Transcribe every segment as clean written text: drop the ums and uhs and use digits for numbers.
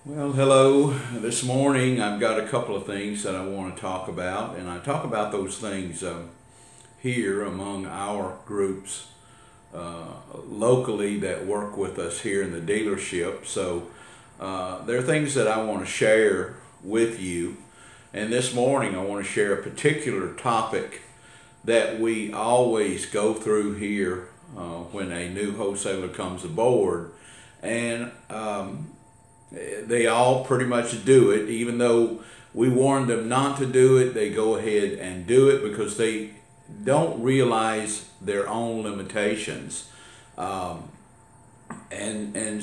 Well, hello. This morning I've got a couple of things that I want to talk about, and I talk about those things here among our groups locally that work with us here in the dealership. So there are things that I want to share with you, and this morning I want to share a particular topic that we always go through here when a new wholesaler comes aboard, and they all pretty much do it. Even though we warn them not to do it, they go ahead and do it because they don't realize their own limitations. And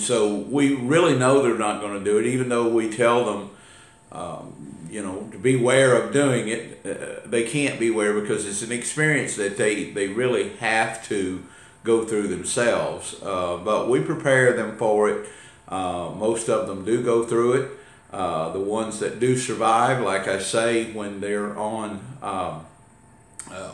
so we really know they're not going to do it, even though we tell them, to beware of doing it. They can't beware because it's an experience that they really have to go through themselves. But we prepare them for it. Most of them do go through it. The ones that do survive, like I say, when they're on,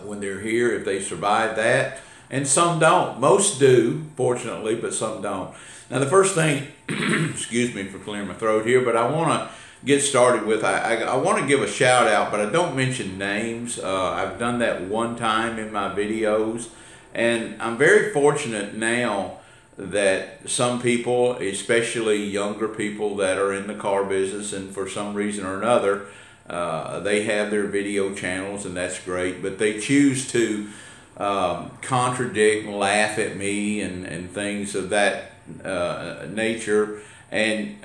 when they're here, if they survive that, and some don't. Most do, fortunately, but some don't. Now, the first thing, excuse me for clearing my throat here, but I want to get started with, I want to give a shout out, but I don't mention names. I've done that one time in my videos, and I'm very fortunate now that some people, especially younger people that are in the car business, and for some reason or another, they have their video channels, and that's great, but they choose to contradict and laugh at me and things of that nature, and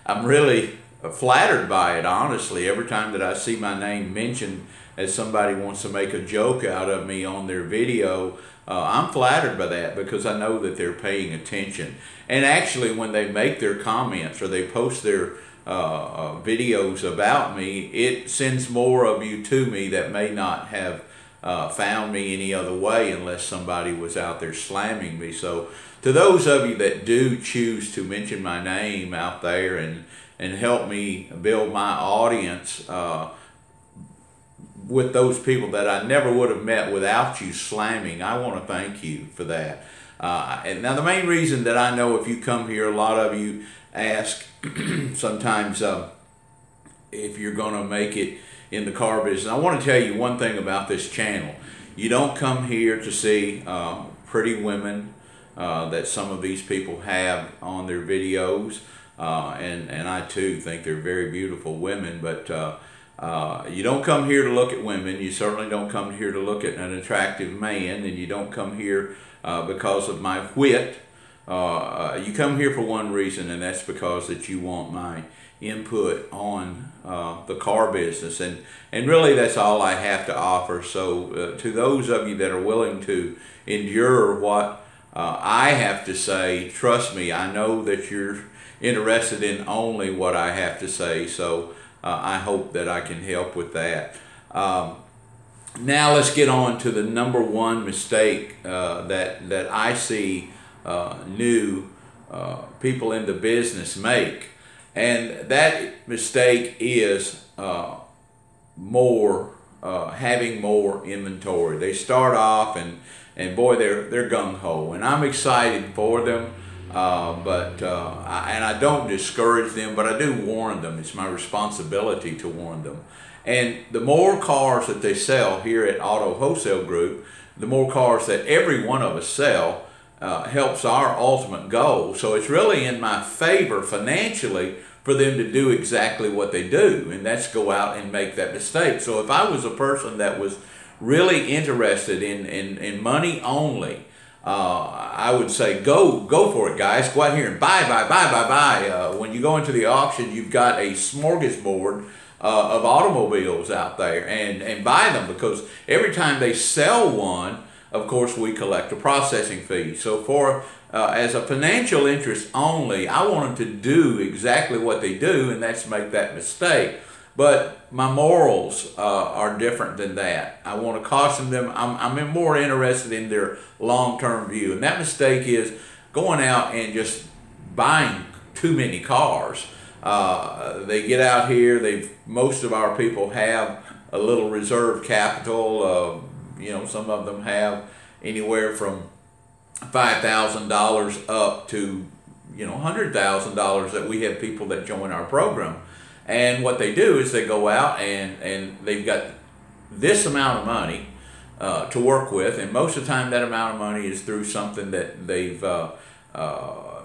I'm really flattered by it, honestly. Every time that I see my name mentioned as somebody wants to make a joke out of me on their video, I'm flattered by that because I know that they're paying attention. And actually, when they make their comments or they post their videos about me, it sends more of you to me that may not have found me any other way unless somebody was out there slamming me. So to those of you that do choose to mention my name out there and help me build my audience, with those people that I never would have met without you slamming, I want to thank you for that. And now the main reason that I know if you come here, a lot of you ask sometimes if you're going to make it in the car business. I want to tell you one thing about this channel. You don't come here to see pretty women that some of these people have on their videos, and I too think they're very beautiful women, but you don't come here to look at women. You certainly don't come here to look at an attractive man, and you don't come here because of my wit. You come here for one reason, and that's because that you want my input on the car business, and really that's all I have to offer. So to those of you that are willing to endure what I have to say, trust me, I know that you're interested in only what I have to say. So I hope that I can help with that. Now let's get on to the number one mistake that I see new people in the business make. And that mistake is having more inventory. They start off and boy, they're gung-ho. And I'm excited for them. And I don't discourage them, but I do warn them. It's my responsibility to warn them. And the more cars that they sell here at Auto Wholesale Group, the more cars that every one of us sell helps our ultimate goal. So it's really in my favor financially for them to do exactly what they do, and that's go out and make that mistake. So if I was a person that was really interested in money only, I would say go for it, guys. Go out here and buy. When you go into the auction, you've got a smorgasbord of automobiles out there, and buy them, because every time they sell one, of course, we collect a processing fee. So for as a financial interest only, I want them to do exactly what they do, and that's make that mistake. But my morals are different than that. I want to caution them. I'm more interested in their long-term view. And that mistake is going out and just buying too many cars. They get out here. Most of our people have a little reserve capital. Some of them have anywhere from $5,000 up to $100,000 that we have people that join our program. And what they do is they go out and they've got this amount of money to work with, and most of the time that amount of money is through something that they've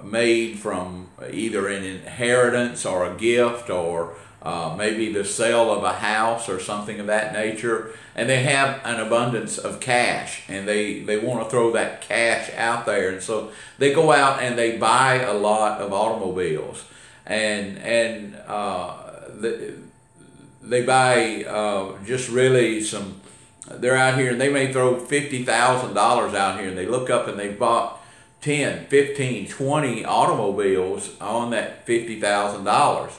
made from either an inheritance or a gift, or maybe the sale of a house or something of that nature, and they have an abundance of cash, and they want to throw that cash out there, and so they go out and they buy a lot of automobiles, and they buy just really some. They're out here and they may throw $50,000 out here, and they look up and they bought 10, 15, 20 automobiles on that $50,000.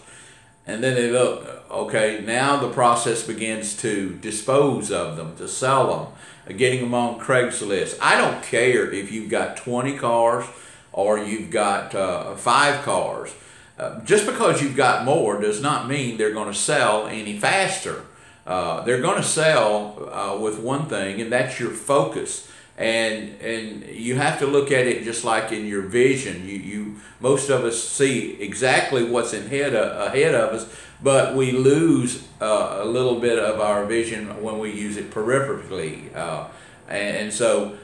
And then they look, okay, now the process begins to dispose of them, to sell them, getting them on Craigslist. I don't care if you've got 20 cars or you've got 5 cars. Just because you've got more does not mean they're going to sell any faster. They're going to sell with one thing, and that's your focus. And you have to look at it just like in your vision. Most of us see exactly what's ahead of us, but we lose a little bit of our vision when we use it peripherally. And so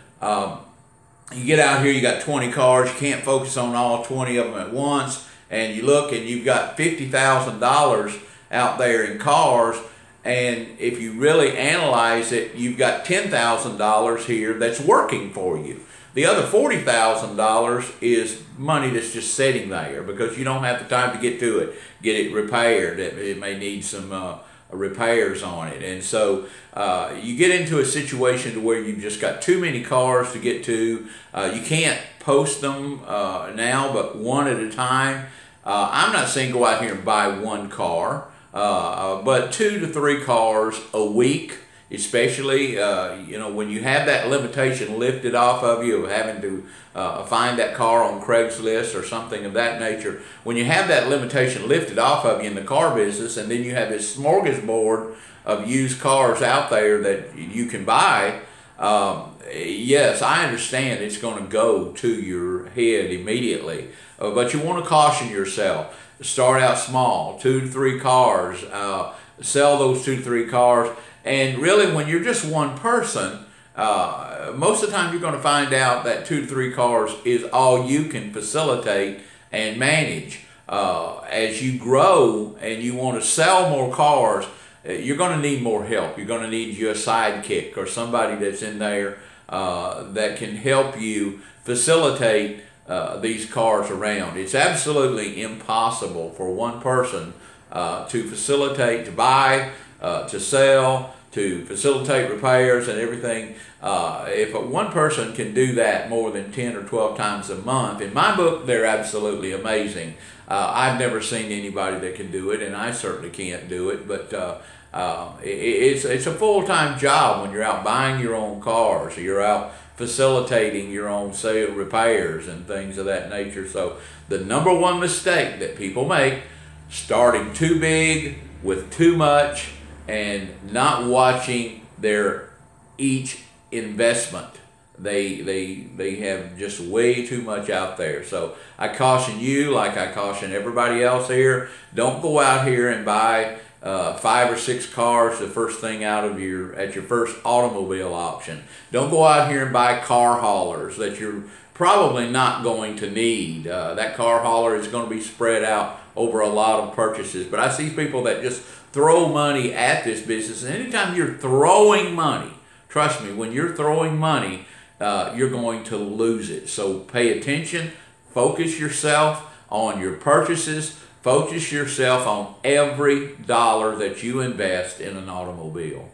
you get out here, you got 20 cars, you can't focus on all 20 of them at once, and you look and you've got $50,000 out there in cars. And if you really analyze it, you've got $10,000 here that's working for you. The other $40,000 is money that's just sitting there because you don't have the time to get to it, get it repaired. It may need some repairs on it. And so you get into a situation to where you've just got too many cars to get to. You can't post them now, but one at a time. I'm not saying go out here and buy one car. But 2 to 3 cars a week, especially when you have that limitation lifted off of you of having to find that car on Craigslist or something of that nature. When you have that limitation lifted off of you in the car business, and then you have this smorgasbord of used cars out there that you can buy, yes, I understand it's going to go to your head immediately, but you want to caution yourself. Start out small, 2 to 3 cars, sell those 2 to 3 cars, and really when you're just one person, most of the time you're going to find out that 2 to 3 cars is all you can facilitate and manage. As you grow and you want to sell more cars, you're going to need more help. You're going to need you a sidekick or somebody that's in there that can help you facilitate these cars around. It's absolutely impossible for one person to facilitate, to buy, to sell, to facilitate repairs and everything. If one person can do that more than 10 or 12 times a month, in my book, they're absolutely amazing. I've never seen anybody that can do it, and I certainly can't do it, but it's a full-time job when you're out buying your own cars, or you're out facilitating your own sale repairs and things of that nature. So the number one mistake that people make, starting too big with too much and not watching their each investment. They have just way too much out there. So I caution you, like I caution everybody else here, don't go out here and buy 5 or 6 cars the first thing out of at your first automobile option. Don't go out here and buy car haulers that you're probably not going to need. That car hauler is going to be spread out over a lot of purchases. But I see people that just throw money at this business. And anytime you're throwing money, trust me, when you're throwing money, you're going to lose it. So pay attention, focus yourself on your purchases, focus yourself on every dollar that you invest in an automobile.